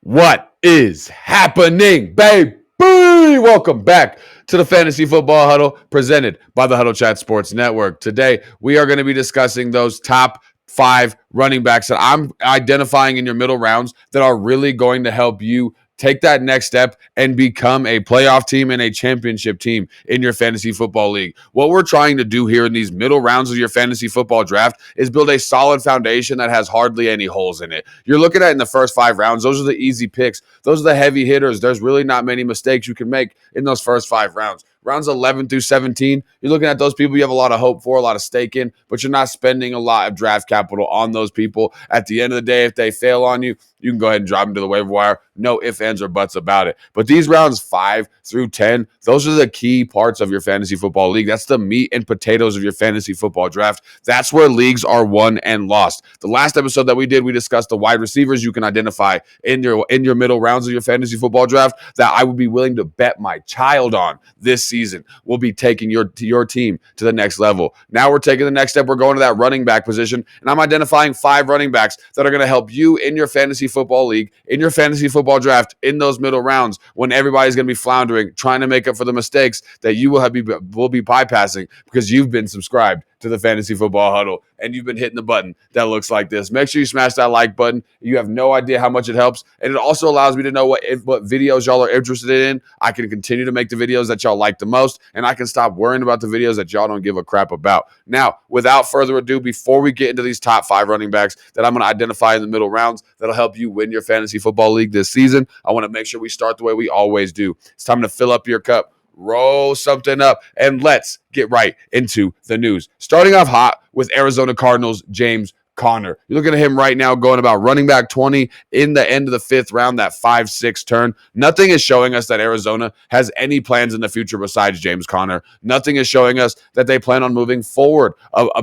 What is happening, baby? Welcome back to the Fantasy Football Huddle presented by the Huddle Chat Sports Network. Today, we are going to be discussing those top 5 running backs that I'm identifying in your middle rounds that are really going to help you take that next step and become a playoff team and a championship team in your fantasy football league. What we're trying to do here in these middle rounds of your fantasy football draft is build a solid foundation that has hardly any holes in it. You're looking at in the first 5 rounds, those are the easy picks. Those are the heavy hitters. There's really not many mistakes you can make in those first 5 rounds. Rounds 11 through 17, you're looking at those people you have a lot of hope for, a lot of stake in, but you're not spending a lot of draft capital on those people. At the end of the day, if they fail on you, you can go ahead and drop them to the waiver wire. No ifs, ands, or buts about it. But these rounds 5 through 10, those are the key parts of your fantasy football league. That's the meat and potatoes of your fantasy football draft. That's where leagues are won and lost. The last episode that we did, we discussed the wide receivers you can identify in your middle rounds of your fantasy football draft that I would be willing to bet my child on this season will be taking your team to the next level. Now we're taking the next step. We're going to that running back position, and I'm identifying 5 running backs that are going to help you in your fantasy football league, in your fantasy football draft, in those middle rounds when everybody's going to be floundering, trying to make up for the mistakes that you will be bypassing because you've been subscribed to the Fantasy Football Huddle and you've been hitting the button that looks like this. Make sure you smash that like button. You have no idea how much it helps, and it also allows me to know what videos y'all are interested in. I can continue to make the videos that y'all like the most, and I can stop worrying about the videos that y'all don't give a crap about. Now, without further ado, before we get into these top 5 running backs that I'm going to identify in the middle rounds that'll help you win your fantasy football league this season, I want to make sure we start the way we always do. It's time to fill up your cup, roll something up, and let's get right into the news. Starting off hot with Arizona Cardinals, James Conner. You're looking at him right now going about running back 20 in the end of the 5th round, that 5-6 turn. Nothing is showing us that Arizona has any plans in the future besides James Conner. Nothing is showing us that they plan on moving forward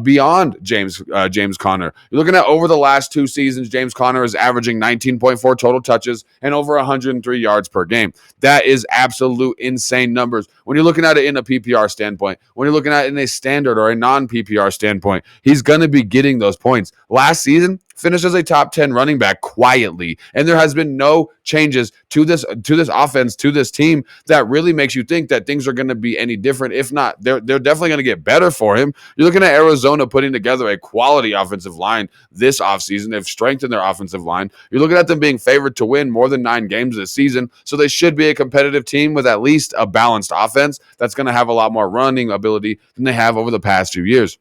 beyond James Conner. You're looking at over the last 2 seasons, James Conner is averaging 19.4 total touches and over 103 yards per game. That is absolute insane numbers. When you're looking at it in a PPR standpoint, when you're looking at it in a standard or a non-PPR standpoint, he's going to be getting those points. Last season, finished as a top 10 running back quietly, and there has been no changes to this offense, to this team that really makes you think that things are going to be any different. If not, they're definitely going to get better for him. You're looking at Arizona putting together a quality offensive line this offseason. They've strengthened their offensive line. You're looking at them being favored to win more than 9 games this season, so they should be a competitive team with at least a balanced offense that's going to have a lot more running ability than they have over the past few years.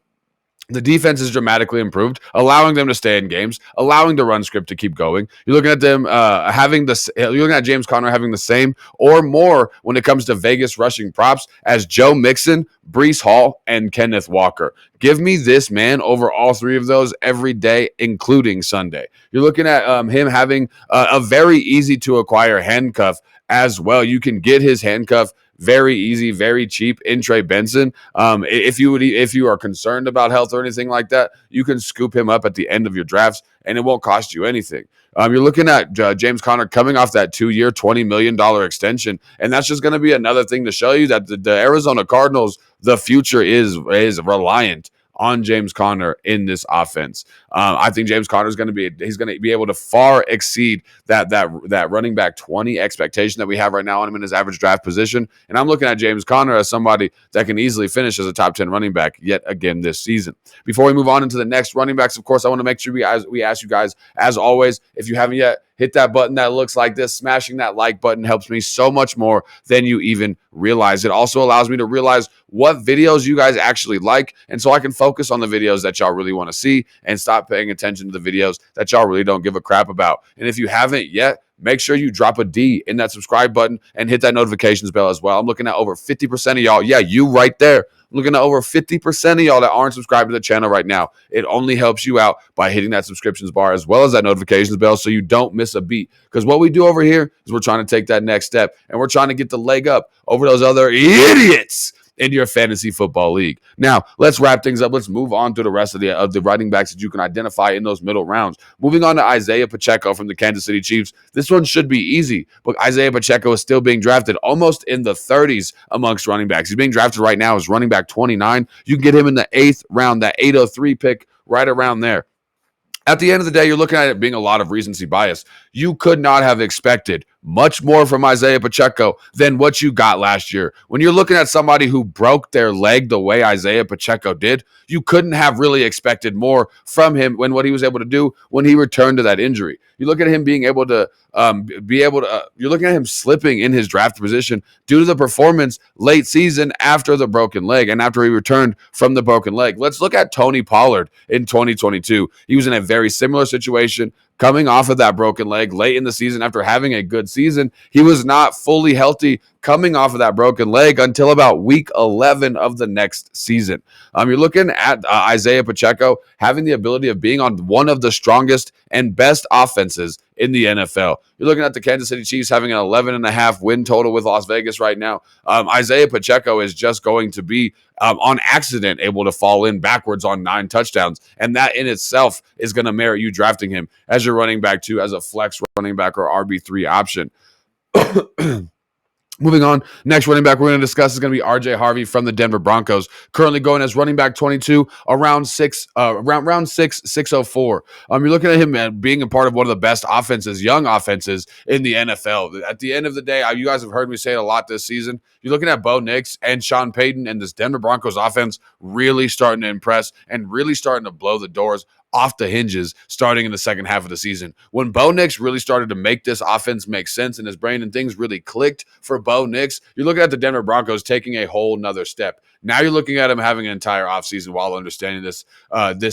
The defense is dramatically improved, allowing them to stay in games, allowing the run script to keep going. You're looking at them you're looking at James Conner having the same or more when it comes to Vegas rushing props as Joe Mixon, Breece Hall, and Kenneth Walker. Give me this man over all 3 of those every day, including Sunday. You're looking at him having a very easy to acquire handcuff as well. You can get his handcuff very easy, very cheap in Trey Benson. If you are concerned about health or anything like that, you can scoop him up at the end of your drafts, and it won't cost you anything. You're looking at James Conner coming off that 2-year, $20 million extension, and that's just going to be another thing to show you that the Arizona Cardinals, the future is reliant on James Conner in this offense. I think James Conner is going to be able to far exceed that running back 20 expectation that we have right now on him in his average draft position. And I'm looking at James Conner as somebody that can easily finish as a top 10 running back yet again this season. Before we move on into the next running backs, of course, I want to make sure we ask you guys, as always, if you haven't yet, hit that button that looks like this. Smashing that like button helps me so much more than you even realize. It also allows me to realize what videos you guys actually like, and so I can focus on the videos that y'all really want to see and stop paying attention to the videos that y'all really don't give a crap about. And if you haven't yet, make sure you drop a D in that subscribe button and hit that notifications bell as well. I'm looking at over 50% of y'all. Yeah, you right there. I'm looking at over 50% of y'all that aren't subscribed to the channel right now. It only helps you out by hitting that subscriptions bar as well as that notifications bell so you don't miss a beat. Because what we do over here is we're trying to take that next step, and we're trying to get the leg up over those other idiots in your fantasy football league. Now, let's wrap things up. Let's move on to the rest of the running backs that you can identify in those middle rounds. Moving on to Isaiah Pacheco from the Kansas City Chiefs. This one should be easy, but Isaiah Pacheco is still being drafted almost in the 30s amongst running backs. He's being drafted right now as running back 29. You can get him in the 8th round, that 803 pick, right around there. At the end of the day, you're looking at it being a lot of recency bias. You could not have expected much more from Isaiah Pacheco than what you got last year. When you're looking at somebody who broke their leg the way Isaiah Pacheco did, you couldn't have really expected more from him when what he was able to do when he returned to that injury. You look at him being able to you're looking at him slipping in his draft position due to the performance late season after the broken leg and after he returned from the broken leg. Let's look at Tony Pollard in 2022. He was in a very similar situation, coming off of that broken leg late in the season after having a good season. He was not fully healthy coming off of that broken leg until about week 11 of the next season. You're looking at Isaiah Pacheco having the ability of being on one of the strongest and best offenses in the NFL. You're looking at the Kansas City Chiefs having an 11.5 win total with Las Vegas right now. Isaiah Pacheco is just going to be on accident able to fall in backwards on 9 touchdowns. And that in itself is going to merit you drafting him as your running back 2, as a flex running back or RB3 option. Moving on, next running back we're going to discuss is going to be RJ Harvey from the Denver Broncos, currently going as running back 22, round 604. You're looking at him being a part of one of the best offenses, young offenses in the NFL. At the end of the day, you guys have heard me say it a lot this season. You're looking at Bo Nix and Sean Payton and this Denver Broncos offense really starting to impress and really starting to blow the doors off the hinges starting in the second half of the season. When Bo Nix really started to make this offense make sense in his brain and things really clicked for Bo Nix, you're looking at the Denver Broncos taking a whole nother step. Now you're looking at him having an entire offseason while understanding this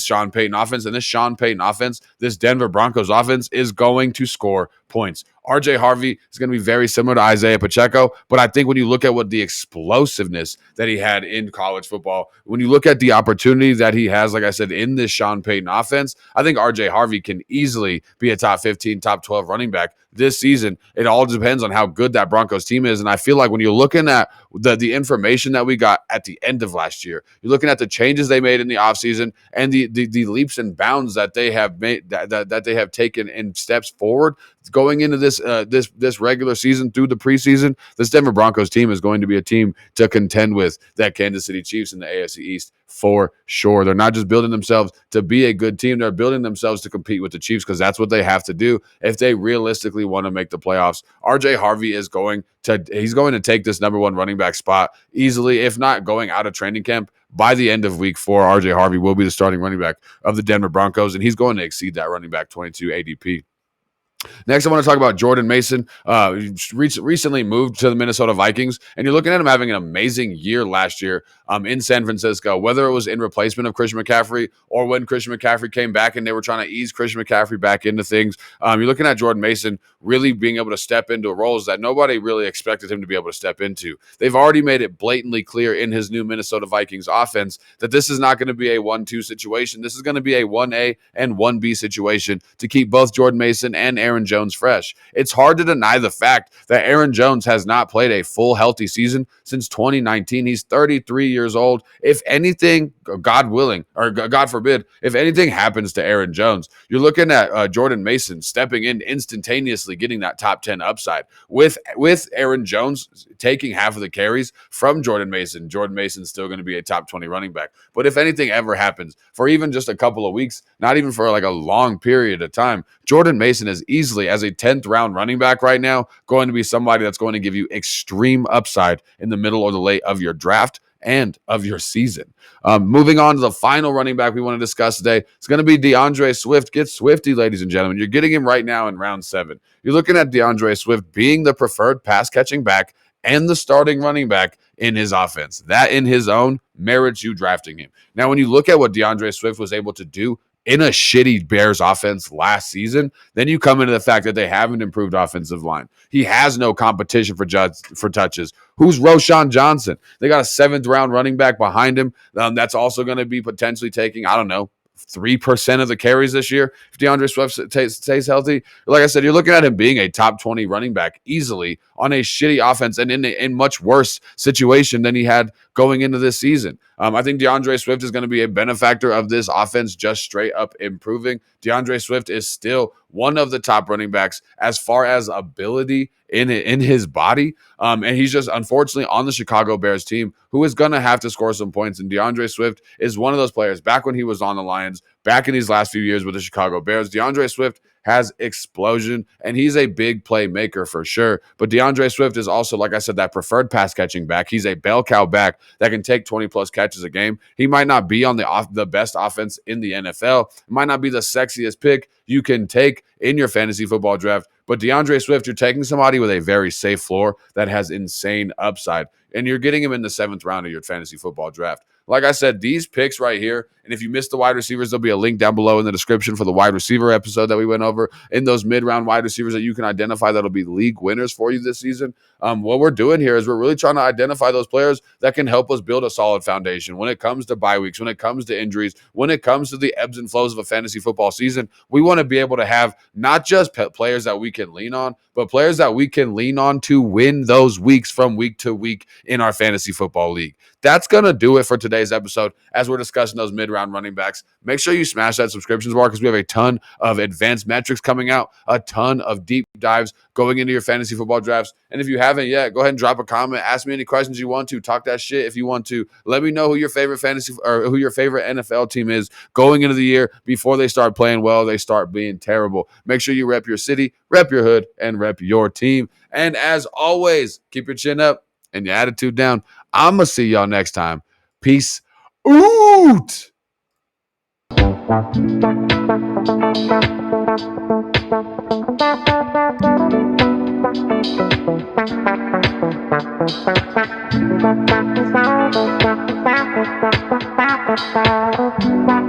Sean Payton offense. And this Sean Payton offense, this Denver Broncos offense, is going to score points. RJ Harvey is going to be very similar to Isaiah Pacheco, but I think when you look at what the explosiveness that he had in college football, when you look at the opportunity that he has, like I said, in this Sean Payton offense, I think RJ Harvey can easily be a top 15, top 12 running back this season. It all depends on how good that Broncos team is. And I feel like when you're looking at the information that we got at the end of last year, you're looking at the changes they made in the offseason and the leaps and bounds that they have made, that they have taken in steps forward going into this regular season through the preseason. This Denver Broncos team is going to be a team to contend with that Kansas City Chiefs in the AFC East for sure. They're not just building themselves to be a good team. They're building themselves to compete with the Chiefs because that's what they have to do if they realistically want to make the playoffs. RJ Harvey is going to take this number 1 running back spot easily, if not going out of training camp. By the end of week 4, RJ Harvey will be the starting running back of the Denver Broncos, and he's going to exceed that running back 22 ADP. Next, I want to talk about Jordan Mason. Recently moved to the Minnesota Vikings, and you're looking at him having an amazing year last year in San Francisco, whether it was in replacement of Christian McCaffrey or when Christian McCaffrey came back and they were trying to ease Christian McCaffrey back into things. You're looking at Jordan Mason really being able to step into roles that nobody really expected him to be able to step into. They've already made it blatantly clear in his new Minnesota Vikings offense that this is not going to be a 1-2 situation. This is going to be a 1A and 1B situation to keep both Jordan Mason and Aaron Jones fresh. It's hard to deny the fact that Aaron Jones has not played a full healthy season since 2019. He's 33 years old. If anything, God willing, or God forbid, if anything happens to Aaron Jones, you're looking at Jordan Mason stepping in instantaneously, getting that top 10 upside with Aaron Jones taking half of the carries from Jordan Mason. Jordan Mason's still going to be a top 20 running back. But if anything ever happens for even just a couple of weeks, not even for like a long period of time, Jordan Mason is easily, as a 10th round running back right now, going to be somebody that's going to give you extreme upside in the middle or the late of your draft and of your season. Moving on to the final running back we want to discuss today, it's going to be DeAndre Swift. Get Swifty, ladies and gentlemen. You're getting him right now in round 7. You're looking at DeAndre Swift being the preferred pass-catching back and the starting running back in his offense. That in his own merits you drafting him. Now, when you look at what DeAndre Swift was able to do in a shitty Bears offense last season, then you come into the fact that they have an improved offensive line. He has no competition for touches. Who's Roshan Johnson? They got a 7th round running back behind him. That's also going to be potentially taking, 3% of the carries this year if DeAndre Swift stays healthy. Like I said, you're looking at him being a top 20 running back easily on a shitty offense and in a much worse situation than he had going into this season. I think DeAndre Swift is going to be a benefactor of this offense just straight up improving. DeAndre Swift is still one of the top running backs as far as ability in his body. And he's just unfortunately on the Chicago Bears team who is going to have to score some points. And DeAndre Swift is one of those players back when he was on the Lions, back in these last few years with the Chicago Bears. DeAndre Swift has explosion, and he's a big playmaker for sure. But DeAndre Swift is also, like I said, that preferred pass catching back. He's a bell cow back that can take 20 plus catches a game. He might not be on the best offense in the NFL. It might not be the sexiest pick you can take in your fantasy football draft. But DeAndre Swift, you're taking somebody with a very safe floor that has insane upside, and you're getting him in the 7th round of your fantasy football draft. Like I said, these picks right here, and if you missed the wide receivers, there'll be a link down below in the description for the wide receiver episode that we went over in those mid-round wide receivers that you can identify that'll be league winners for you this season. What we're doing here is we're really trying to identify those players that can help us build a solid foundation when it comes to bye weeks, when it comes to injuries, when it comes to the ebbs and flows of a fantasy football season. We want to be able to have not just players that we can lean on, but players that we can lean on to win those weeks from week to week in our fantasy football league. That's going to do it for today's episode as we're discussing those mid-round running backs. Make sure you smash that subscriptions bar because we have a ton of advanced metrics coming out, a ton of deep dives going into your fantasy football drafts. And if you haven't yet, go ahead and drop a comment. Ask me any questions you want to. Talk that shit if you want to. Let me know who your favorite fantasy or who your favorite NFL team is going into the year before they start playing well, they start being terrible. Make sure you rep your city, rep your hood, and rep your team. And as always, keep your chin up and your attitude down. I'm going to see y'all next time. Peace out.